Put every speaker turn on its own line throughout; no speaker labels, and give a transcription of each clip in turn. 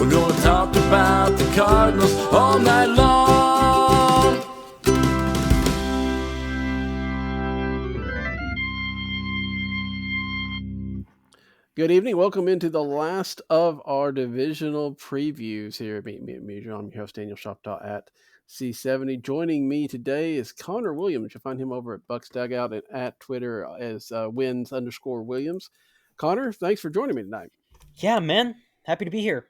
We're gonna talk about the Cardinals all night long.
Good evening. Welcome into the last of our divisional previews here at Musial. I'm your host, Daniel Shoptaw at C70. Joining me today is Connor Williams. You'll find him over at Bucks Dugout and at Twitter as wins_Williams. Connor, thanks for joining me tonight.
Yeah, man. Happy to be here.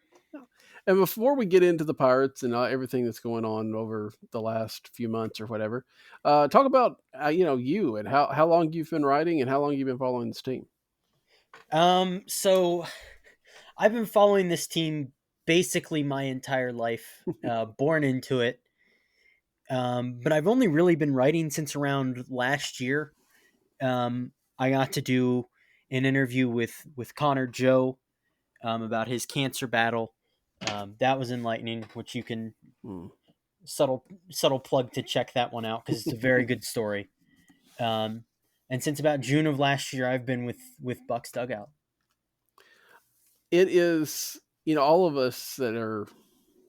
And before we get into the Pirates and everything that's going on over the last few months or whatever, talk about you and how long you've been writing and how long you've been following this team.
So I've been following this team basically my entire life, born into it. But I've only really been writing since around last year. I got to do an interview with Connor Joe about his cancer battle. That was enlightening, which you can subtle plug to check that one out because it's a very good story. And since about June of last year, I've been with Bucks Dugout.
It is, all of us that are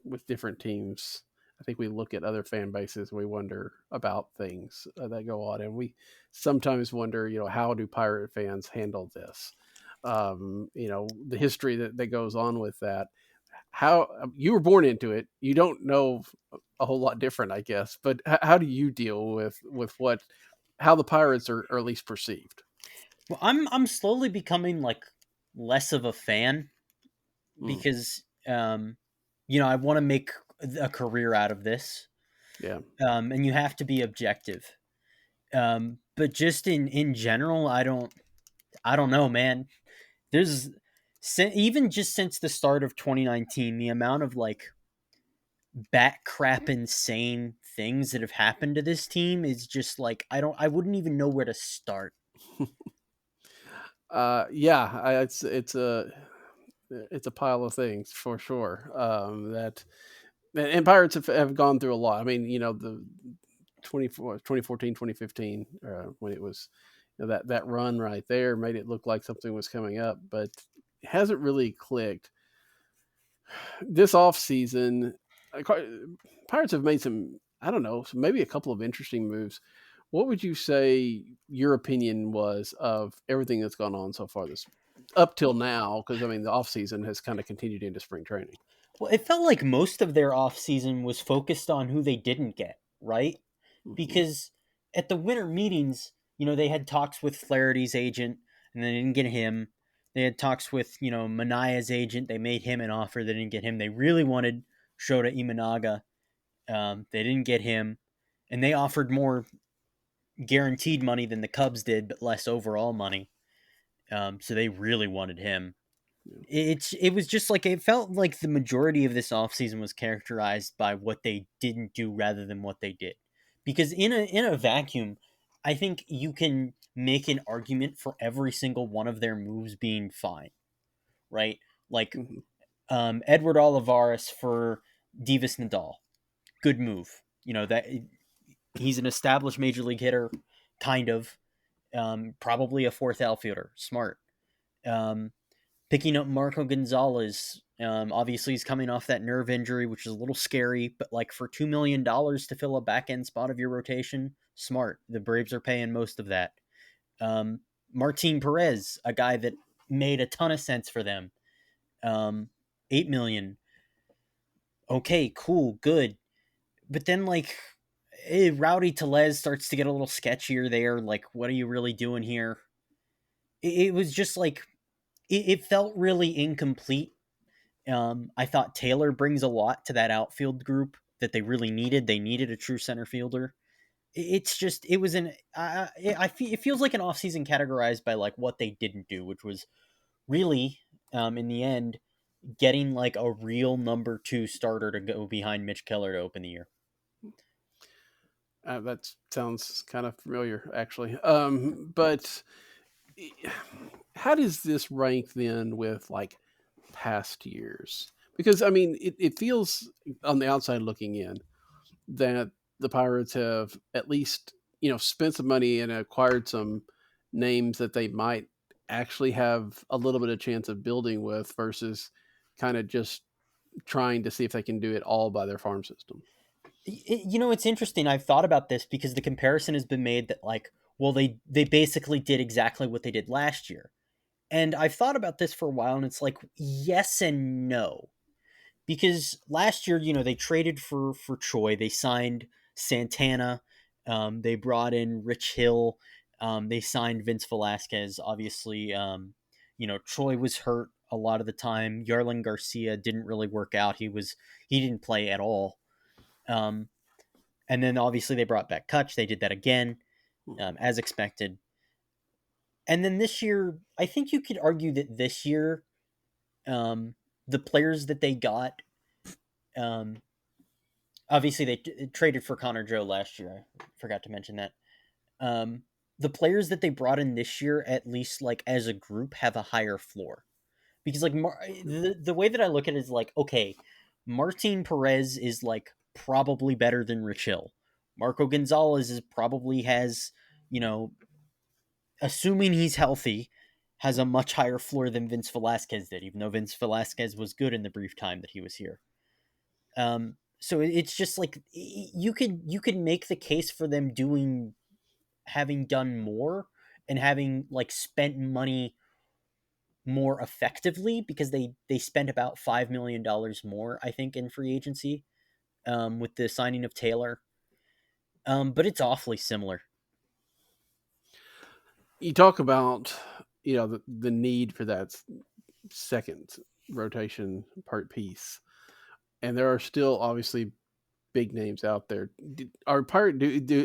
with different teams, I think we look at other fan bases and we wonder about things that go on. And we sometimes wonder, how do Pirate fans handle this? The history that goes on with that. How you were born into it. You don't know a whole lot different, I guess. But how do you deal with how the Pirates are at least perceived?
Well, I'm slowly becoming like less of a fan because I want to make a career out of this.
Yeah.
And you have to be objective. But just in general, I don't know, man. There's even just since the start of 2019, the amount of like bat crap insane things that have happened to this team is just like I wouldn't even know where to start.
It's a pile of things for sure. And Pirates have gone through a lot. I mean, the 2014, 2015, when it was that run right there made it look like something was coming up, but it hasn't really clicked. This offseason, Pirates have made some, I don't know, maybe a couple of interesting moves. What would you say your opinion was of everything that's gone on so far this up till now? Because, I mean, the offseason has kind of continued into spring training.
Well, it felt like most of their offseason was focused on who they didn't get, right?
Mm-hmm.
Because at the winter meetings, they had talks with Flaherty's agent and they didn't get him. They had talks with, Manaya's agent. They made him an offer. They didn't get him. They really wanted Shota Imanaga. They didn't get him. And they offered more guaranteed money than the Cubs did, but less overall money. So they really wanted him. It was just like it felt like the majority of this offseason was characterized by what they didn't do rather than what they did. Because in a vacuum, I think you can make an argument for every single one of their moves being fine. Right? Like Edward Olivares for Divas Nadal. Good move. That he's an established major league hitter, kind of. Probably a fourth outfielder. Smart. Picking up Marco Gonzalez. Obviously, he's coming off that nerve injury, which is a little scary, but like for $2 million to fill a back end spot of your rotation, smart. The Braves are paying most of that. Martin Perez, a guy that made a ton of sense for them. $8 million. Okay, cool, good. But then, like, Rowdy Tellez starts to get a little sketchier there. Like, what are you really doing here? It was just like, it felt really incomplete. I thought Taylor brings a lot to that outfield group that they really needed. They needed a true center fielder. It's just, it was it feels like an offseason categorized by like what they didn't do, which was really, in the end, getting like a real number 2 starter to go behind Mitch Keller to open the year.
That sounds kind of familiar, actually. But how does this rank then with like past years? Because I mean, it feels on the outside looking in that the Pirates have at least spent some money and acquired some names that they might actually have a little bit of chance of building with versus kind of just trying to see if they can do it all by their farm system.
It's interesting. I've thought about this because the comparison has been made that like, well, they basically did exactly what they did last year. And I've thought about this for a while, and it's like yes and no. Because last year, they traded for Troy. They signed Santana. They brought in Rich Hill. They signed Vince Velasquez. Obviously, Troy was hurt a lot of the time. Yarlin Garcia didn't really work out. He didn't play at all. And then obviously they brought back Kutch. They did that again, as expected. And then this year, I think you could argue that this year, the players that they got, obviously they traded for Connor Joe last year. I forgot to mention that. The players that they brought in this year, at least like as a group, have a higher floor. Because like the way that I look at it is like, okay, Martin Perez is like probably better than Rich Hill. Marco Gonzalez is probably has, assuming he's healthy, has a much higher floor than Vince Velasquez did, even though Vince Velasquez was good in the brief time that he was here. So it's just like you could make the case for them having done more and having like spent money more effectively, because they spent about $5 million more, I think, in free agency, with the signing of Taylor. But it's awfully similar.
You talk about, the need for that second rotation part piece, and there are still obviously big names out there.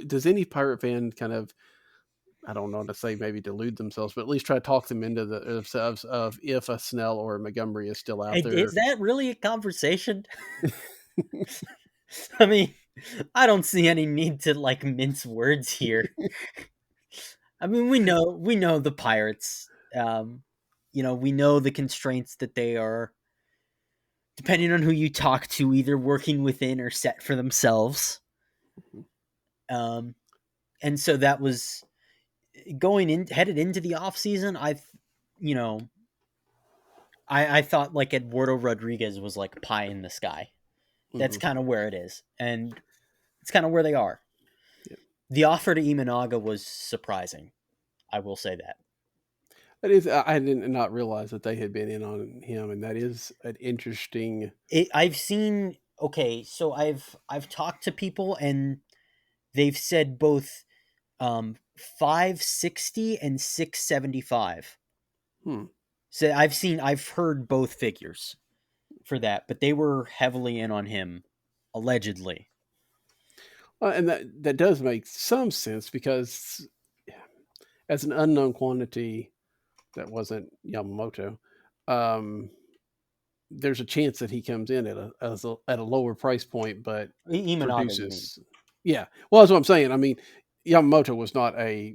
Does any Pirate fan kind of, I don't know how to say, maybe delude themselves, but at least try to talk them into themselves of if a Snell or a Montgomery is still out there?
Is that really a conversation? I mean, I don't see any need to like mince words here. I mean, we know the Pirates. We know the constraints that they are, depending on who you talk to, either working within or set for themselves. And so that was headed into the offseason. I thought like Eduardo Rodriguez was like pie in the sky. That's kind of where it is, and it's kind of where they are.
Yeah.
The offer to Imanaga was surprising. I will say that.
That is, I did not realize that they had been in on him, and that is an interesting.
I've seen. Okay, so I've talked to people, and they've said both 560 and 675. So I've heard both figures for that, but they were heavily in on him, allegedly.
And that does make some sense, because as an unknown quantity that wasn't Yamamoto, there's a chance that he comes in at a lower price point, but
Imanaga,
produces. Yeah, well, that's what I'm saying. I mean, Yamamoto was not a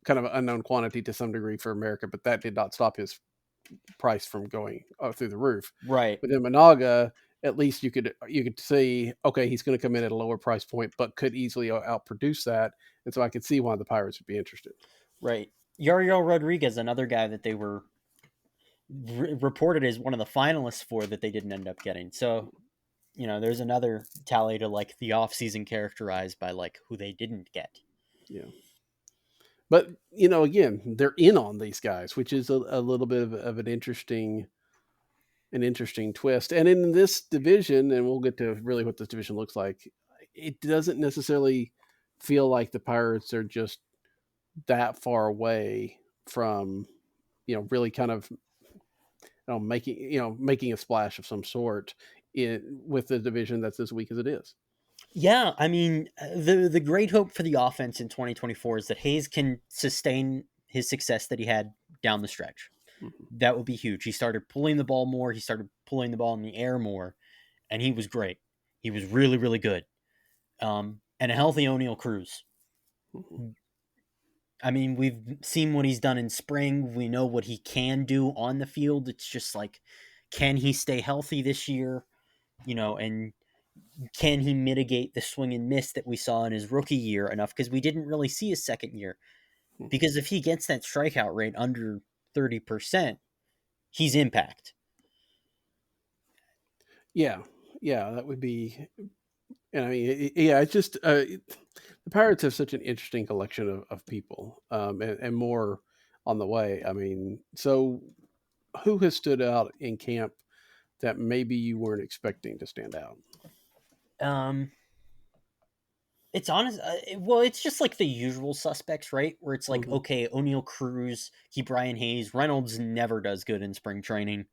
kind of an unknown quantity to some degree for America, but that did not stop his price from going through the roof.
right?
But then Managa, at least you could see, okay, he's going to come in at a lower price point, but could easily outproduce that, and so I could see why the Pirates would be interested.
Right. Yariel Rodriguez, another guy that they were reported as one of the finalists for, that they didn't end up getting. So, there's another tally to like the offseason characterized by like who they didn't get.
Yeah. But, again, they're in on these guys, which is a little bit of an interesting twist. And in this division, and we'll get to really what this division looks like, it doesn't necessarily feel like the Pirates are just that far away from, really kind of, making a splash of some sort with the division that's as weak as it is.
Yeah, I mean, the great hope for the offense in 2024 is that Hayes can sustain his success that he had down the stretch. Mm-hmm. That would be huge. He started pulling the ball more. He started pulling the ball in the air more, and he was great. He was really, really good. And a healthy O'Neal Cruz. Mm-hmm. I mean, we've seen what he's done in spring. We know what he can do on the field. It's just like, can he stay healthy this year? And can he mitigate the swing and miss that we saw in his rookie year enough? Because we didn't really see his second year. Because if he gets that strikeout rate under 30%, he's impact.
Yeah, yeah, that would be. And I mean, yeah, it's just the Pirates have such an interesting collection of people, and more on the way. I mean, so who has stood out in camp that maybe you weren't expecting to stand out?
Um, it's honest. Well, it's just like the usual suspects, right? Where it's like,
Hmm.
okay, O'Neill Cruz, Brian Hayes, Reynolds never does good in spring training.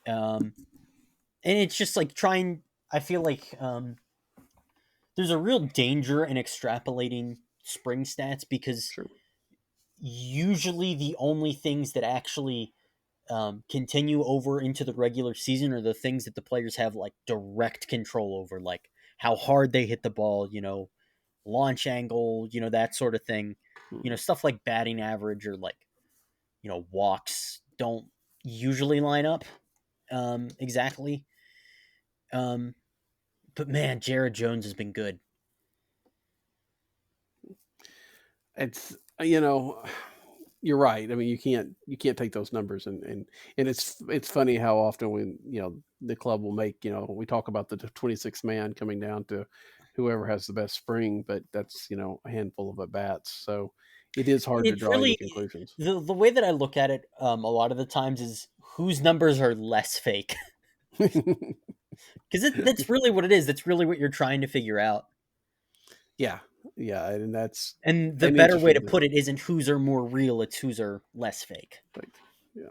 Um, and it's just like trying. I feel like there's a real danger in extrapolating spring stats because
Sure.
usually the only things that actually continue over into the regular season are the things that the players have like direct control over, like how hard they hit the ball, launch angle, that sort of thing.
Mhm.
Stuff like batting average or like, walks don't usually line up exactly. Um, but man, Jared Jones has been good.
It's you're right. I mean, you can't take those numbers and it's funny how often when the club will make we talk about the 26th man coming down to whoever has the best spring, but that's a handful of at bats. So it is hard to
It's
draw any
really
conclusions.
the way that I look at it a lot of the times is whose numbers are less fake. Because that's really what it is. That's really what you're trying to figure out.
Yeah, yeah, and that's
And the
an
better way to
interesting
put
thing.
it isn't whose are more real, it's whose are less fake.
Like, yeah.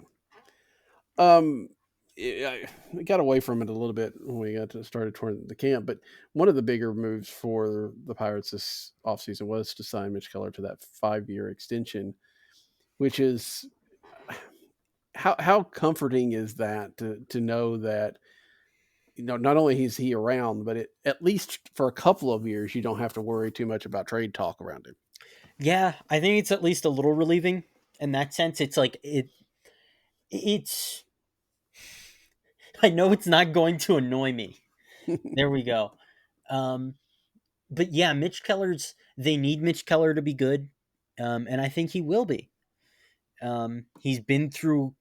Um, I got away from it a little bit when we got to started toward the camp, but one of the bigger moves for the Pirates this offseason was to sign Mitch Keller to that 5-year extension, which is how comforting is that to know that not only is he around, but at least for a couple of years you don't have to worry too much about trade talk around
Yeah, I think it's at least a little relieving in that sense. It's like it's I know it's not going to annoy me.
him.
There we go. Um but yeah, they need Mitch Keller to be good. And I think he will be. He's been through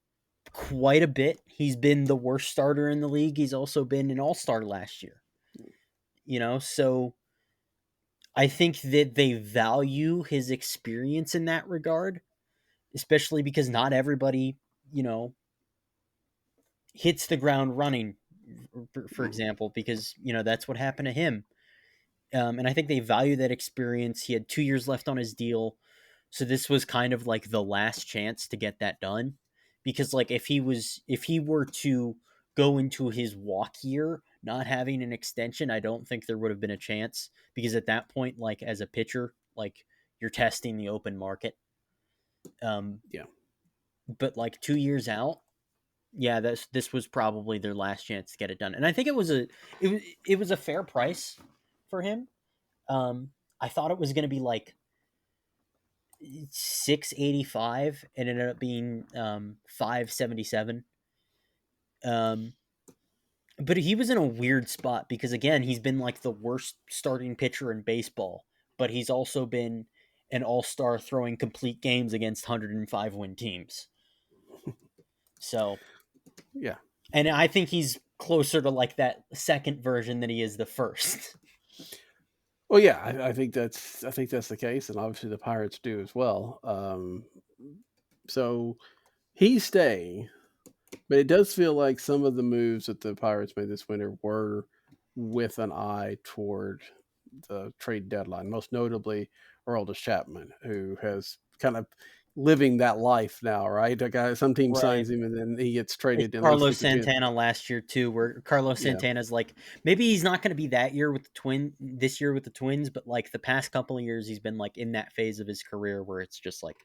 quite a bit. He's been the worst starter in the league. He's also been an all-star last year. So I think that they value his experience in that regard, especially because not everybody, you know, hits the ground running, for example, because, that's what happened to him. And I think they value that experience. He had 2 years left on his deal. So this was kind of like the last chance to get that done. Because like if he were to go into his walk year not having an extension, I don't think there would have been a chance. Because at that point, like as a pitcher, like you're testing the open market. Um,
Yeah.
but like 2 years out, yeah, this was probably their last chance to get it done. And I think it was a fair price for him. I thought it was going to be like 685 and it ended up being 577. Um, but he was in a weird spot because again, he's been like the worst starting pitcher in baseball, but he's also been an all-star throwing complete games against 105 win teams. So,
Yeah.
and I think he's closer to like that second version than he is the first.
Well, yeah, I think that's the case, and obviously the Pirates do as well. So he's staying, but it does feel like some of the moves that the Pirates made this winter were with an eye toward the trade deadline. Most notably, Aroldis Chapman, who has kind of living that life now. Right, a guy, some team
Right.
signs him and then he gets traded and at least
Carlos
gets a chance.
Santana last year too, where Carlos
Yeah,
Santana's like maybe he's not going to be that year with the this year with the Twins, but like the past couple of years he's been like in that phase of his career where it's just like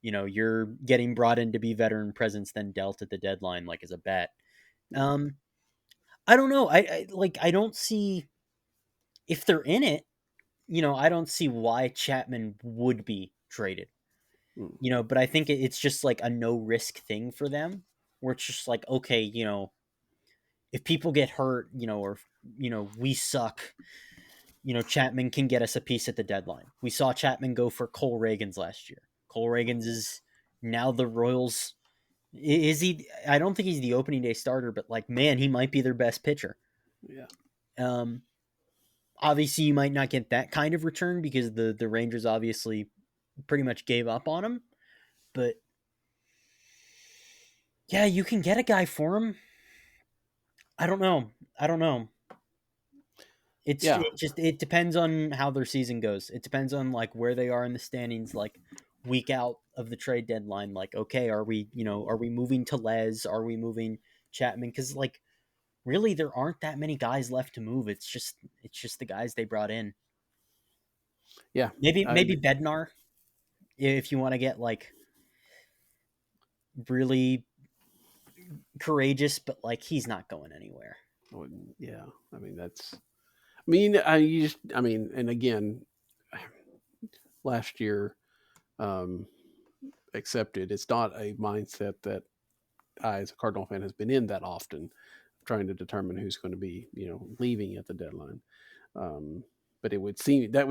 you're getting brought in to be veteran presence, then dealt at the deadline like as a bet. Um, I don't know. I don't see if they're in it. I don't see why Chapman would be traded.
mm,
But I think it's just like a no risk thing for them, where it's just like okay, if people get hurt, or we suck, Chapman can get us a piece at the deadline. We saw Chapman go for Cole Reagans last year. Cole Reagans is now the Royals. Is he? I don't think he's the opening day starter, but like, man, he might be their best pitcher.
Yeah.
Obviously, you might not get that kind of return because the Rangers obviously pretty much gave up on him. But yeah, you can get a guy for him. I don't know. I don't know.
Yeah.
It depends on how their season goes. It depends on like where they are in the standings, like week out of the trade deadline. Like, okay, are we moving to Les? Are we moving Chapman? Because like really, there aren't that many guys left to move. It's just the guys they brought in.
Yeah.
Maybe Bednar if you want to get like really courageous, but like he's not going anywhere.
Yeah. I mean, that's. I mean, you just. I mean, and again, last year, um, accepted. It's not a mindset that I, as a Cardinal fan, has been in that often, trying to determine who's going to be, leaving at the deadline. Um, but that would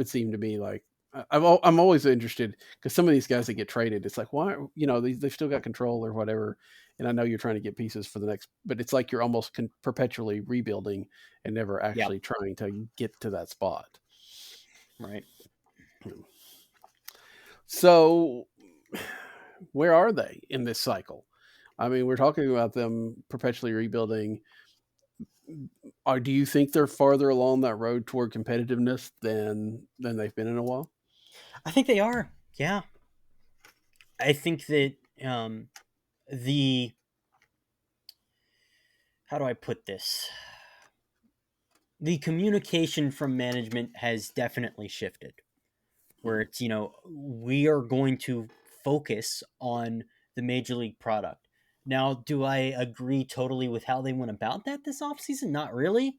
seem to be like I'm always interested because some of these guys that get traded, it's like why they've still got control or whatever, and I know you're trying to get pieces for the next, but it's like you're almost perpetually rebuilding and never
Yep.
actually trying to get to that spot.
Right.
So, where are they in this cycle? I mean, we're talking about them perpetually rebuilding. Do you think they're farther along that road toward competitiveness than they've been in a while?
I think they are. Yeah. I think that the how do I put this? The communication from management has definitely shifted. Where it's, we are going to focus on the major league product. Now, do I agree totally with how they went about that this offseason? Not really.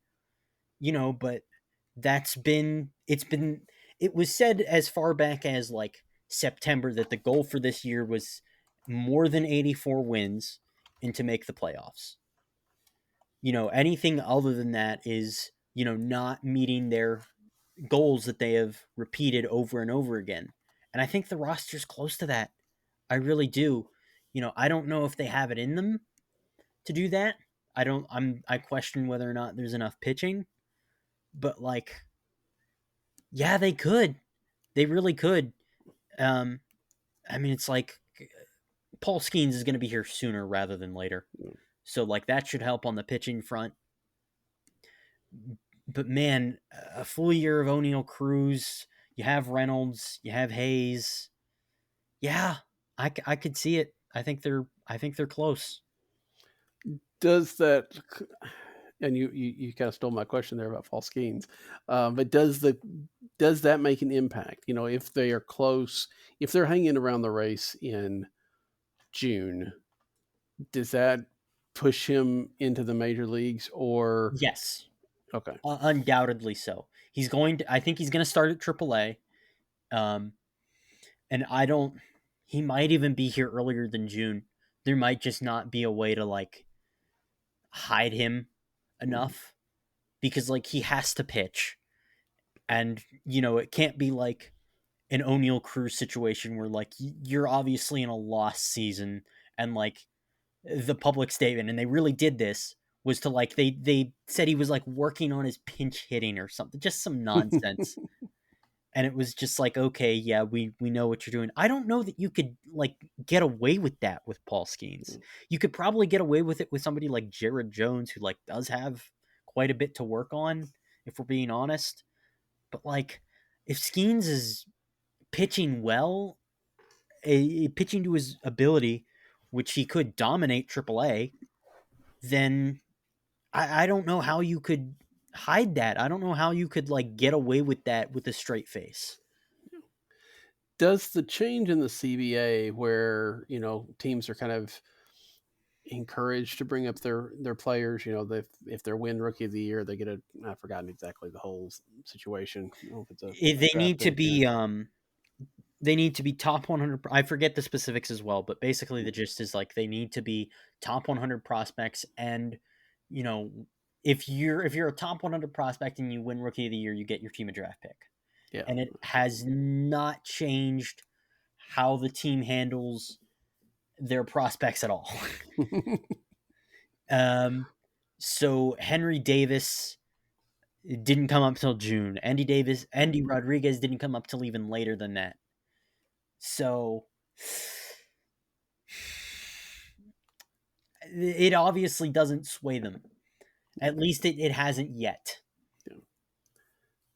But it was said as far back as like September that the goal for this year was more than 84 wins and to make the playoffs. Anything other than that is, not meeting their goals that they have repeated over and over again. And I think the roster's close to that. I really do. I don't know if they have it in them to do that. I question whether or not there's enough pitching, but like yeah, they could. They really could. Um I mean it's like Paul Skenes is going to be here sooner rather than later. So like that should help on the pitching front. But man, a full year of O'Neill Cruz, you have Reynolds, you have Hayes. Yeah, I could see it. I think they're close.
Does that, and you kind of stole my question there about Paul Skenes, but does that make an impact? If they are close, if they're hanging around the race in June, does that push him into the major leagues or
Yes,
okay?
undoubtedly so. I think he's going to start at AAA. Um, and I don't. He might even be here earlier than June. There might just not be a way to like hide him enough because like he has to pitch, and it can't be like an O'Neill Cruz situation where like you're obviously in a lost season and like the public statement, and they really did this, was to like they said he was like working on his pinch hitting or something, just some nonsense. And it was just like, okay, yeah, we know what you're doing. I don't know that you could like get away with that with Paul Skenes. You could probably get away with it with somebody like Jared Jones, who like does have quite a bit to work on, if we're being honest. But like, if Skenes is pitching well, pitching to his ability, which he could dominate AAA, then I don't know how you could hide that. I don't know how you could like get away with that with a straight face.
Does the change in the CBA where teams are kind of encouraged to bring up their players. If they're win rookie of the year, they get I've forgotten exactly the whole situation. I don't know if it's a
They
draft
need to
pick or
be they need to be top 100. I forget the specifics as well, but basically the gist is like they need to be top 100 prospects, and you know if you're a top 100 prospect and you win rookie of the year, you get your team a draft pick.
yeah.
And it has not changed how the team handles their prospects at all. So Henry Davis It didn't come up till June. Andy Rodriguez didn't come up till even later than that. So it obviously doesn't sway them. At least it hasn't yet.
Yeah.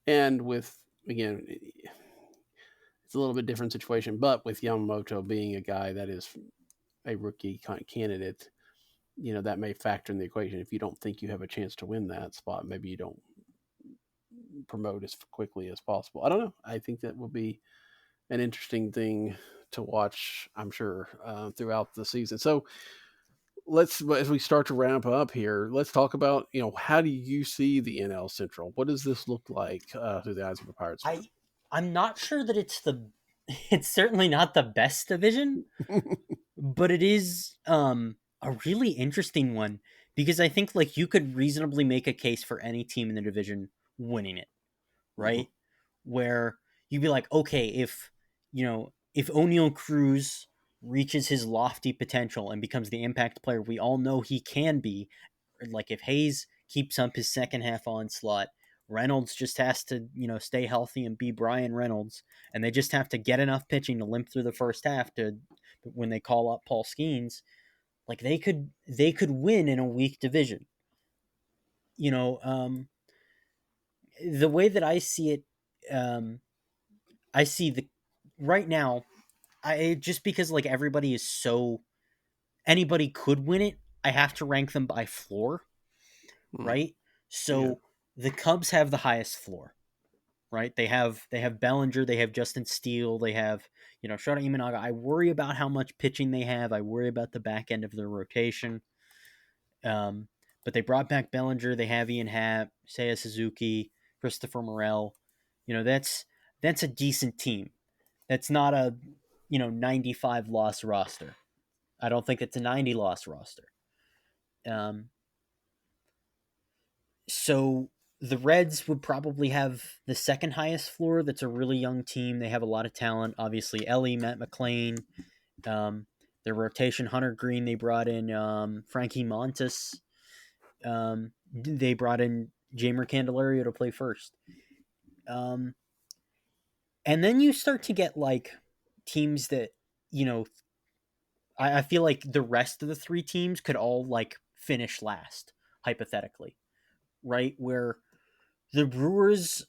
And with, again, it's a little bit different situation, but with Yamamoto being a guy that is a rookie candidate, that may factor in the equation. If you don't think you have a chance to win that spot, maybe you don't promote as quickly as possible. I don't know. I think that will be an interesting thing to watch, I'm sure, throughout the season. So as we start to ramp up here, let's talk about, how do you see the NL Central? What does this look like through the eyes of a Pirates fan?
I'm not sure that it's certainly not the best division, but it is a really interesting one because I think like you could reasonably make a case for any team in the division winning it, right? Where you'd be like, okay, if O'Neal Cruz reaches his lofty potential and becomes the impact player we all know he can be, like if Hayes keeps up his second half onslaught, Reynolds just has to, stay healthy and be Brian Reynolds, and they just have to get enough pitching to limp through the first half to when they call up Paul Skenes, like they could win in a weak division. The way that I see it, I see the right now, I just because like everybody is so anybody could win it, I have to rank them by floor, right? So
Yeah.
the Cubs have the highest floor, right? They have Bellinger, they have Justin Steele, they have Shota Imanaga. I worry about how much pitching they have. I worry about the back end of their rotation. But they brought back Bellinger. They have Ian Happ, Seiya Suzuki, Christopher Morel. That's a decent team. That's not a 95 loss roster. I don't think it's a 90 loss roster. So the Reds would probably have the second highest floor. That's a really young team. They have a lot of talent. Obviously, Ellie, Matt McClain, their rotation, Hunter Green. They brought in Frankie Montas. They brought in Jamer Candelario to play first. And then you start to get like teams that, I feel like the rest of the three teams could all like finish last, hypothetically, right? Where the Brewers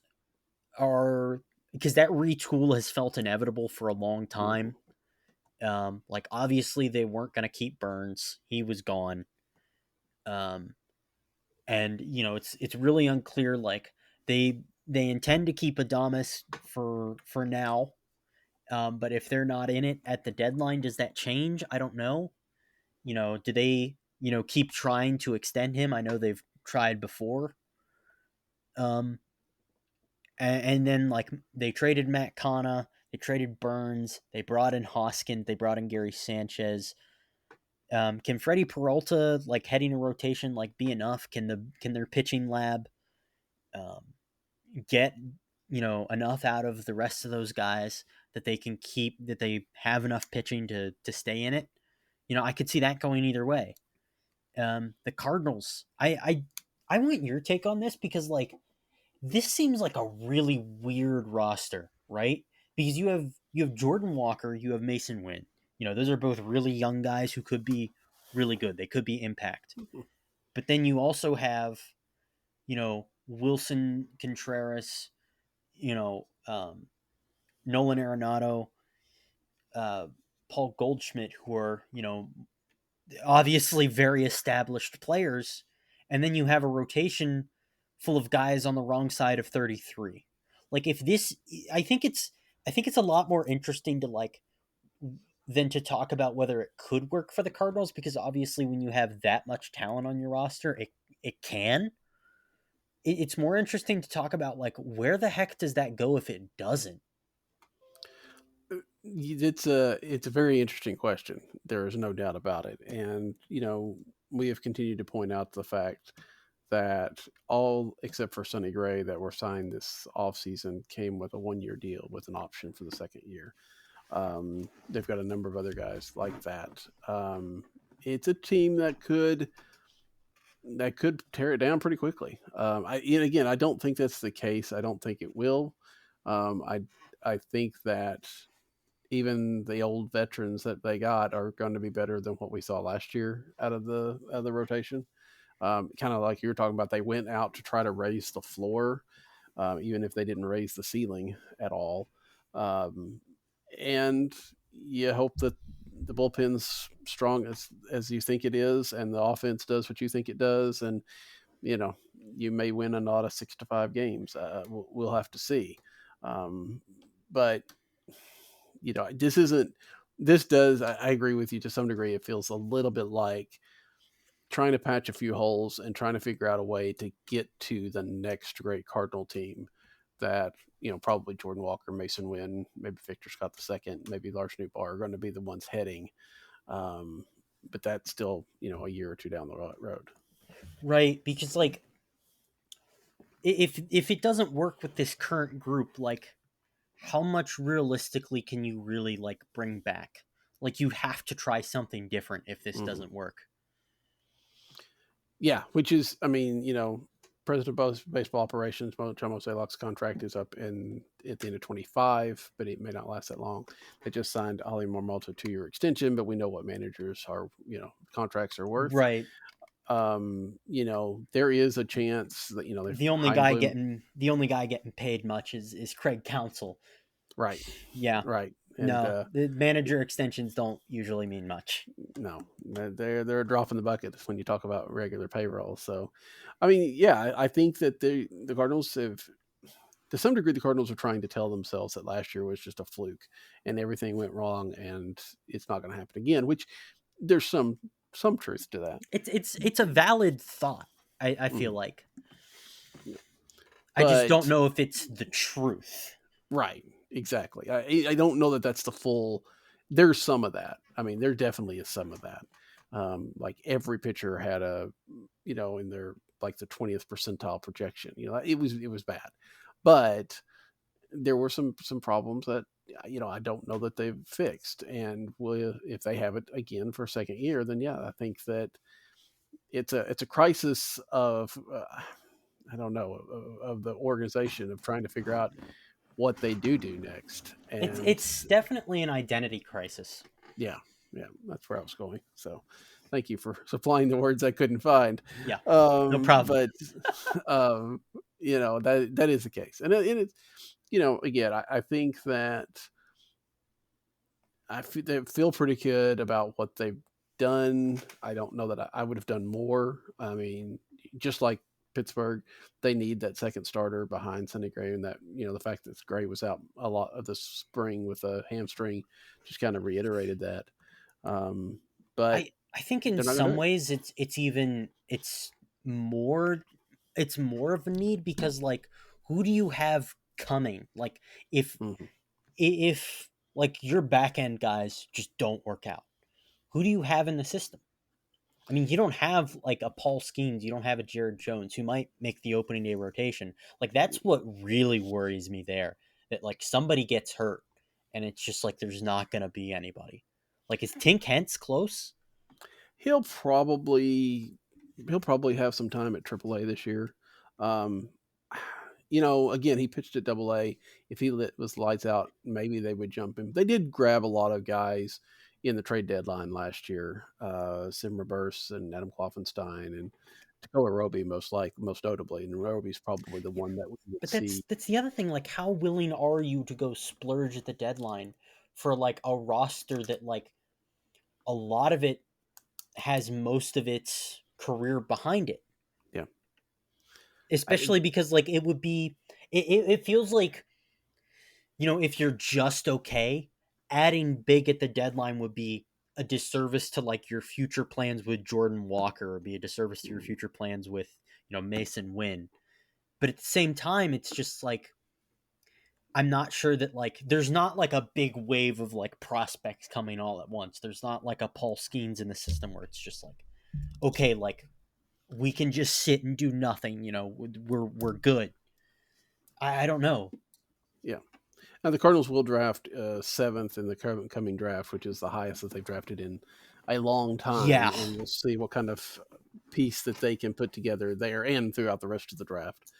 are, because that retool has felt inevitable for a long time. Like obviously they weren't going to keep Burns; he was gone. And it's really unclear. Like they intend to keep Adames for now, but if they're not in it at the deadline, does that change? I don't know. Do they keep trying to extend him? I know they've tried before. And then like they traded Matt Canha, they traded Burns, they brought in Hoskins, they brought in Gary Sanchez. Can Freddie Peralta like heading a rotation like be enough? Can their pitching lab get enough out of the rest of those guys that they can keep, that they have enough pitching to stay in it? I could see that going either way. The Cardinals, I want your take on this because like this seems like a really weird roster, right? Because you have Jordan Walker, you have Mason Wynn. Those are both really young guys who could be really good. They could be impact. But then you also have, Wilson Contreras, Nolan Arenado, Paul Goldschmidt, who are, obviously very established players. And then you have a rotation full of guys on the wrong side of 33. Like if this, I think it's a lot more interesting to like than to talk about whether it could work for the Cardinals, because obviously when you have that much talent on your roster, it can. It's more interesting to talk about like where the heck does that go if it doesn't?
It's a very interesting question. There is no doubt about it, and we have continued to point out the fact that all except for Sonny Gray that were signed this offseason came with a 1-year deal with an option for the second year. They've got a number of other guys like that. It's a team that could that could tear it down pretty quickly. And again, I don't think that's the case. I don't think it will. Um, I I think that even the old veterans that they got are going to be better than what we saw last year out of the rotation. Kind of like you were talking about, they went out to try to raise the floor, even if they didn't raise the ceiling at all. Um, and you hope that the bullpen's strong as you think it is, and the offense does what you think it does, and you know you may win a lot of 6-5 games. We'll have to see. Um, but this isn't. This does. I agree with you to some degree. It feels a little bit like trying to patch a few holes and trying to figure out a way to get to the next great Cardinal team that, probably Jordan Walker, Mason Wynn, maybe Victor Scott II, maybe Lars Nootbaar are going to be the ones heading. But that's still, a year or two down the road.
Right, because like if it doesn't work with this current group, like how much realistically can you really like bring back? Like you have to try something different if this doesn't work.
Yeah, which is, President of Baseball Operations, John Mozeliak's contract is up at the end of 25, but it may not last that long. They just signed Ollie Marmol to a 2-year extension, but we know what managers are, contracts are worth.
Right.
There is a chance that,
The only guy getting paid much is Craig Counsell.
Right.
Yeah.
Right.
And, no, the manager extensions don't usually mean much.
No, they're a drop in the bucket when you talk about regular payroll. So, I think that the Cardinals have, to some degree, the Cardinals are trying to tell themselves that last year was just a fluke and everything went wrong and it's not going to happen again. Which there's some truth to that.
It's a valid thought. I feel like. I just don't know if it's the truth.
Right. Exactly. I don't know that that's the full. There's some of that. There definitely is some of that. Like every pitcher had in their like the 20th percentile projection. It was bad, but there were some problems that I don't know that they've fixed. And if they have it again for a second year, then yeah, I think that it's a crisis of I don't know of the organization of trying to figure out what they do next. And
it's definitely an identity crisis.
Yeah, that's where I was going. So thank you for supplying the words I couldn't find.
Yeah, no problem.
But that is the case. And it's, again, I think that they feel pretty good about what they've done. I don't know that I would have done more. Just like Pittsburgh, they need that second starter behind Sonny Gray, and that the fact that Gray was out a lot of the spring with a hamstring just kind of reiterated that. But
I think in some ways it's more of a need because like who do you have coming? Like if like your back end guys just don't work out, who do you have in the system? You don't have like a Paul Skenes, you don't have a Jared Jones who might make the opening day rotation. Like that's what really worries me there. That like somebody gets hurt and it's just like there's not gonna be anybody. Like is Tink Hence close?
He'll probably have some time at AAA this year. Again, he pitched at AA. If he was lights out, maybe they would jump him. They did grab a lot of guys in the trade deadline last year, Simmer Burst and Adam Kloffenstein and Takoa Roby most notably. And Roby's probably the one that we would see.
That's the other thing. Like, how willing are you to go splurge at the deadline for like a roster that like a lot of it has most of its career behind it?
Yeah.
Especially because like it would be, it feels like, if you're just okay, adding big at the deadline would be a disservice to like your future plans with Jordan Walker, or be a disservice to your future plans with, Mason Wynn. But at the same time, it's just like, I'm not sure that like, there's not like a big wave of like prospects coming all at once. There's not like a Paul Skenes in the system where it's just like, okay, like we can just sit and do nothing. We're good. I don't know.
Yeah. Now the Cardinals will draft 7th in the coming draft, which is the highest that they've drafted in a long time.
Yeah.
And we'll see what kind of piece that they can put together there and throughout the rest of the draft.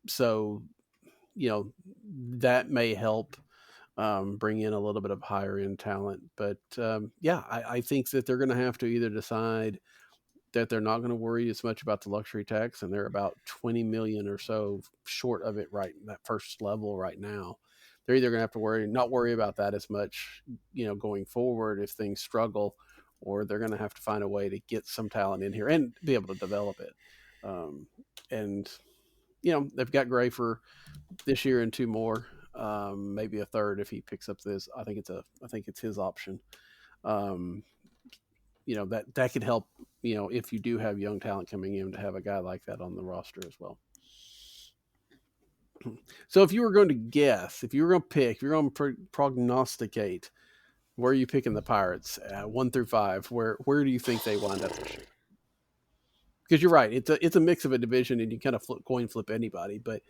So, that may help bring in a little bit of higher end talent. But I think that they're going to have to either decide that they're not going to worry as much about the luxury tax, and they're about 20 million or so short of it that first level right now. They're either going to have to not worry about that as much, going forward if things struggle, or they're going to have to find a way to get some talent in here and be able to develop it. And they've got Gray for this year and 2 more, maybe a third if he picks up this. I think it's his option. That could help, if you do have young talent coming in, to have a guy like that on the roster as well. So if you were going to guess, if you were going to pick, if you're going to prognosticate, where are you picking the Pirates 1 through 5? Where do you think they wind up this year? Because you're right, it's a mix of a division, and you kind of coin flip anybody, but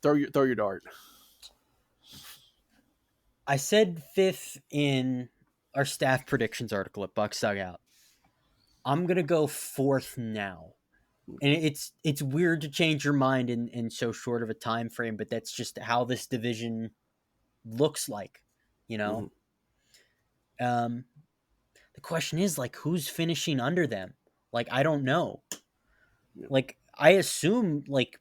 throw your dart.
I said 5th in our staff predictions article at Bucks Dugout. I'm gonna go 4th now, and it's weird to change your mind in so short of a time frame, but that's just how this division looks like, The question is, like, who's finishing under them? Like, I don't know.
Yeah.
Like, I assume like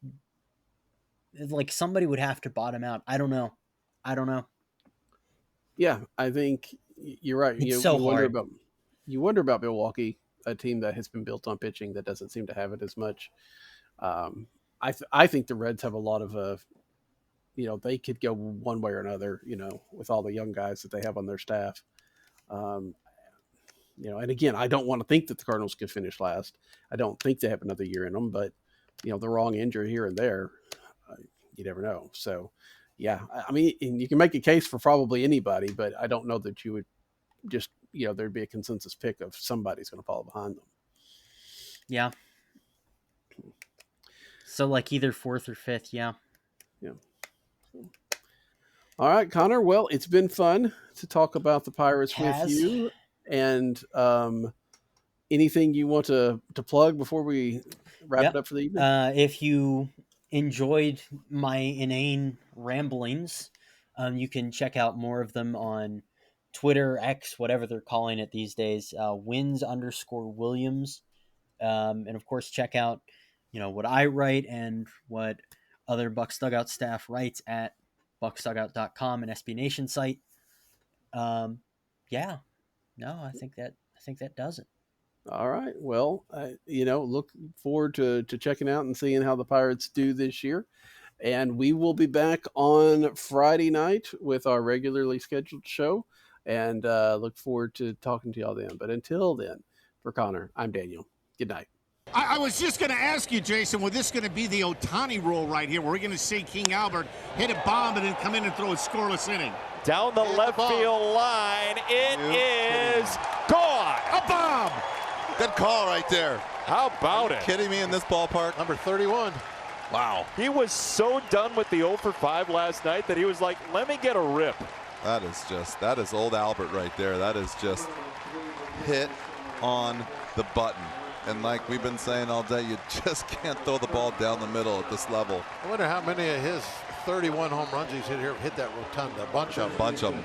somebody would have to bottom out. I don't know.
Yeah, I think you're right.
It's so hard.
You wonder about Milwaukee, a team that has been built on pitching that doesn't seem to have it as much. I think the Reds have a lot of they could go one way or another, with all the young guys that they have on their staff. And again, I don't want to think that the Cardinals could finish last. I don't think they have another year in them, but the wrong injury here and there, you never know. So, yeah, I mean, you can make a case for probably anybody, but I don't know that you would just, there'd be a consensus pick of somebody's going to follow behind them.
Yeah. So like either 4th or 5th. Yeah.
Yeah. All right, Connor. Well, it's been fun to talk about the Pirates with you. And anything you want to plug before we wrap it up for the evening?
If you enjoyed my inane ramblings, you can check out more of them on Twitter, X, whatever they're calling it these days, wins_Williams. And of course, check out, what I write and what other Bucks Dugout staff writes at bucksdugout.com and SB Nation site. Yeah. No, I think that does it.
All right. Well, look forward to checking out and seeing how the Pirates do this year. And we will be back on Friday night with our regularly scheduled show, and look forward to talking to y'all then. But until then, for Connor, I'm Daniel. Good night.
I was just going to ask you, Jason, was this going to be the Ohtani role right here? We're going to see King Albert hit a bomb and then come in and throw a scoreless inning.
Down the left field line, it is gone.
A bomb.
Good call right there.
How about it?
Kidding me in this ballpark?
Number 31.
Wow.
He was so done with the 0 for 5 last night that he was like, let me get a rip.
That is old Albert right there. That is just hit on the button. And like we've been saying all day, you just can't throw the ball down the middle at this level.
I wonder how many of his 31 home runs he's hit here have hit that rotunda. A bunch of them.